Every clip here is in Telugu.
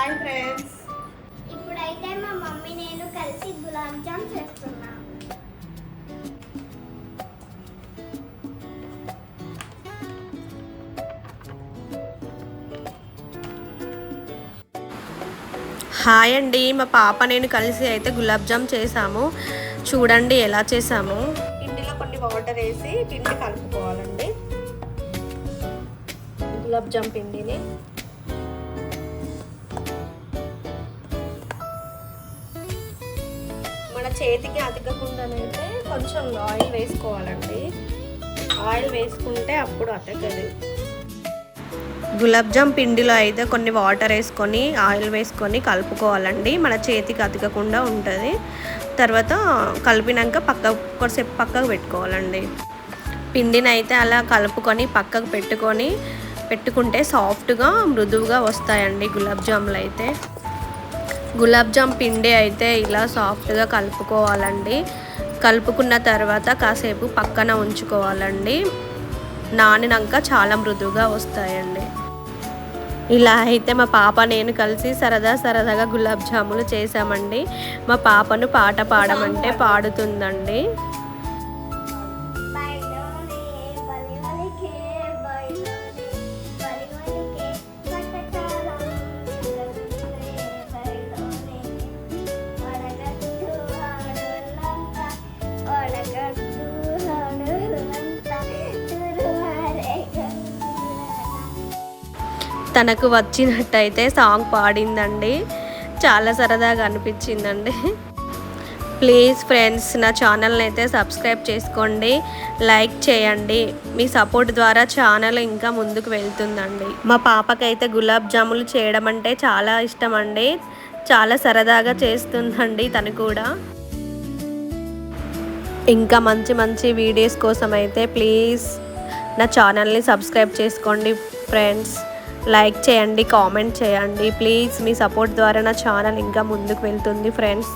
Hi friends. ఇప్పుడైతే మా మమ్మీ నేను కలిసి గులాబ్ జామ్ చేస్తున్నా. హాయ్ అండి, మా పాప నేను కలిసి అయితే గులాబ్ జామ్ చేసాము. చూడండి ఎలా చేసాము. పిండిలో కొన్ని వాటర్ వేసి పిండి కలుపుకోవాలండి. గులాబ్ జామ్ పిండిని మన చేతికి అతకకుండానైతే కొంచెం ఆయిల్ వేసుకోవాలండి. ఆయిల్ వేసుకుంటే అప్పుడు అతకదు. గులాబ్ జామ్ పిండిలో అయితే కొన్ని వాటర్ వేసుకొని ఆయిల్ వేసుకొని కలుపుకోవాలండి. మన చేతికి అతకకుండా ఉంటుంది. తర్వాత కలిపినాక కొద్దిసేపు పక్కకు పెట్టుకోవాలండి. పిండిని అయితే అలా కలుపుకొని పక్కకు పెట్టుకుంటే సాఫ్ట్గా మృదువుగా వస్తాయండి గులాబ్ జాములు అయితే. గులాబ్ జామ్ పిండి అయితే ఇలా సాఫ్ట్గా కలుపుకోవాలండి. కలుపుకున్న తర్వాత కాసేపు పక్కన ఉంచుకోవాలండి. నానినాక చాలా మృదువుగా వస్తాయండి. ఇలా అయితే మా పాప నేను కలిసి సరదాగా గులాబ్ జాములు చేసామండి. మా పాపను పాట పాడమంటే పాడుతుందండి. తనకు వచ్చినట్టయితే సాంగ్ పాడిందండి. చాలా సరదాగా అనిపించిందండి. ప్లీజ్ ఫ్రెండ్స్, నా ఛానల్ని అయితే సబ్స్క్రైబ్ చేసుకోండి, లైక్ చేయండి. మీ సపోర్ట్ ద్వారా ఛానల్ ఇంకా ముందుకు వెళ్తుందండి. మా పాపకైతే గులాబ్ జాములు చేయడం అంటే చాలా ఇష్టం అండి. చాలా సరదాగా చేస్తుందండి తను కూడా. ఇంకా మంచి వీడియోస్ కోసం అయితే ప్లీజ్ నా ఛానల్ని సబ్స్క్రైబ్ చేసుకోండి ఫ్రెండ్స్. లైక్ చేయండి, కామెంట్ చేయండి ప్లీజ్. మీ సపోర్ట్ ద్వారా నా ఛానల్ ఇంకా ముందుకు వెళ్తుంది ఫ్రెండ్స్.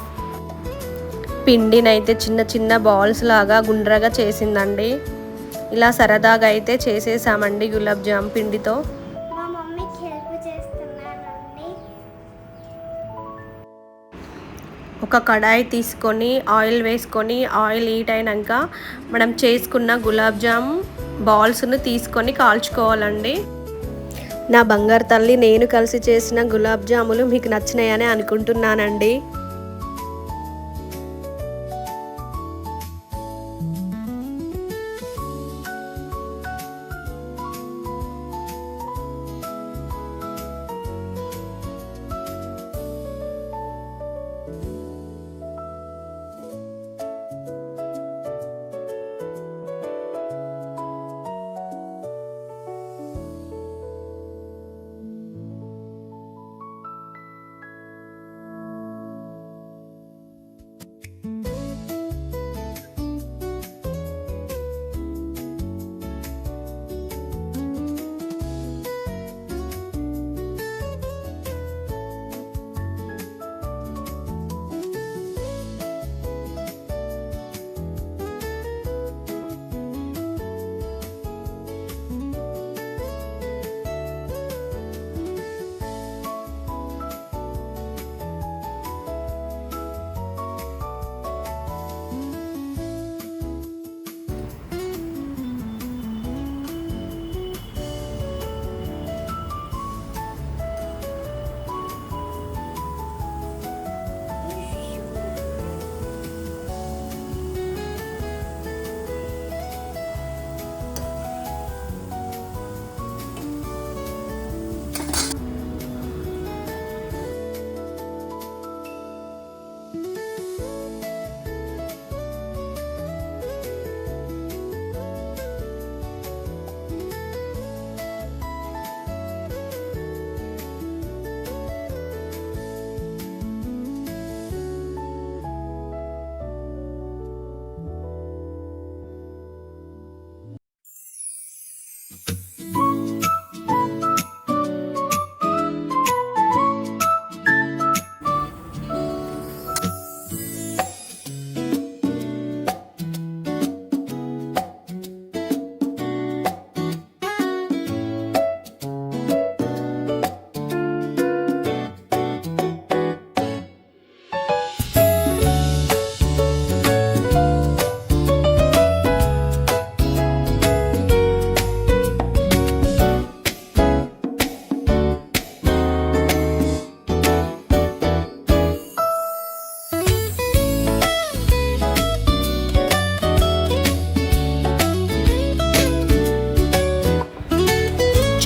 పిండినైతే చిన్న బాల్స్ లాగా గుండ్రగా చేసిందండి. ఇలా సరదాగా అయితే చేసేసామండి గులాబ్ జామ్ పిండితో. మా మమ్మీకి హెల్ప్ చేస్తున్నానండి. ఒక కడాయి తీసుకొని ఆయిల్ వేసుకొని ఆయిల్ హీట్ అయినాక మనం చేసుకున్న గులాబ్ జామ్ బాల్స్ను తీసుకొని కాల్చుకోవాలండి. నా బంగారు తల్లి నేను కలిసి చేసిన గులాబ్ జాములు మీకు నచ్చినాయని అనుకుంటున్నానండి.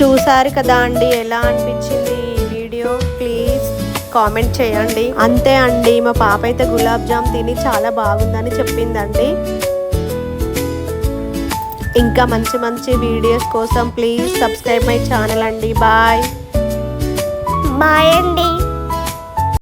చూసారు కదా అండి, ఎలా అనిపించింది ఈ వీడియో? ప్లీజ్ కామెంట్ చేయండి. అంతే అండి, మా పాప అయితే గులాబ్ జామ్ తిని చాలా బాగుందని చెప్పిందండి. ఇంకా మంచి మంచి వీడియోస్ కోసం ప్లీజ్ సబ్స్క్రైబ్ మై ఛానల్ అండి. బాయ్ బాయ్ అండి.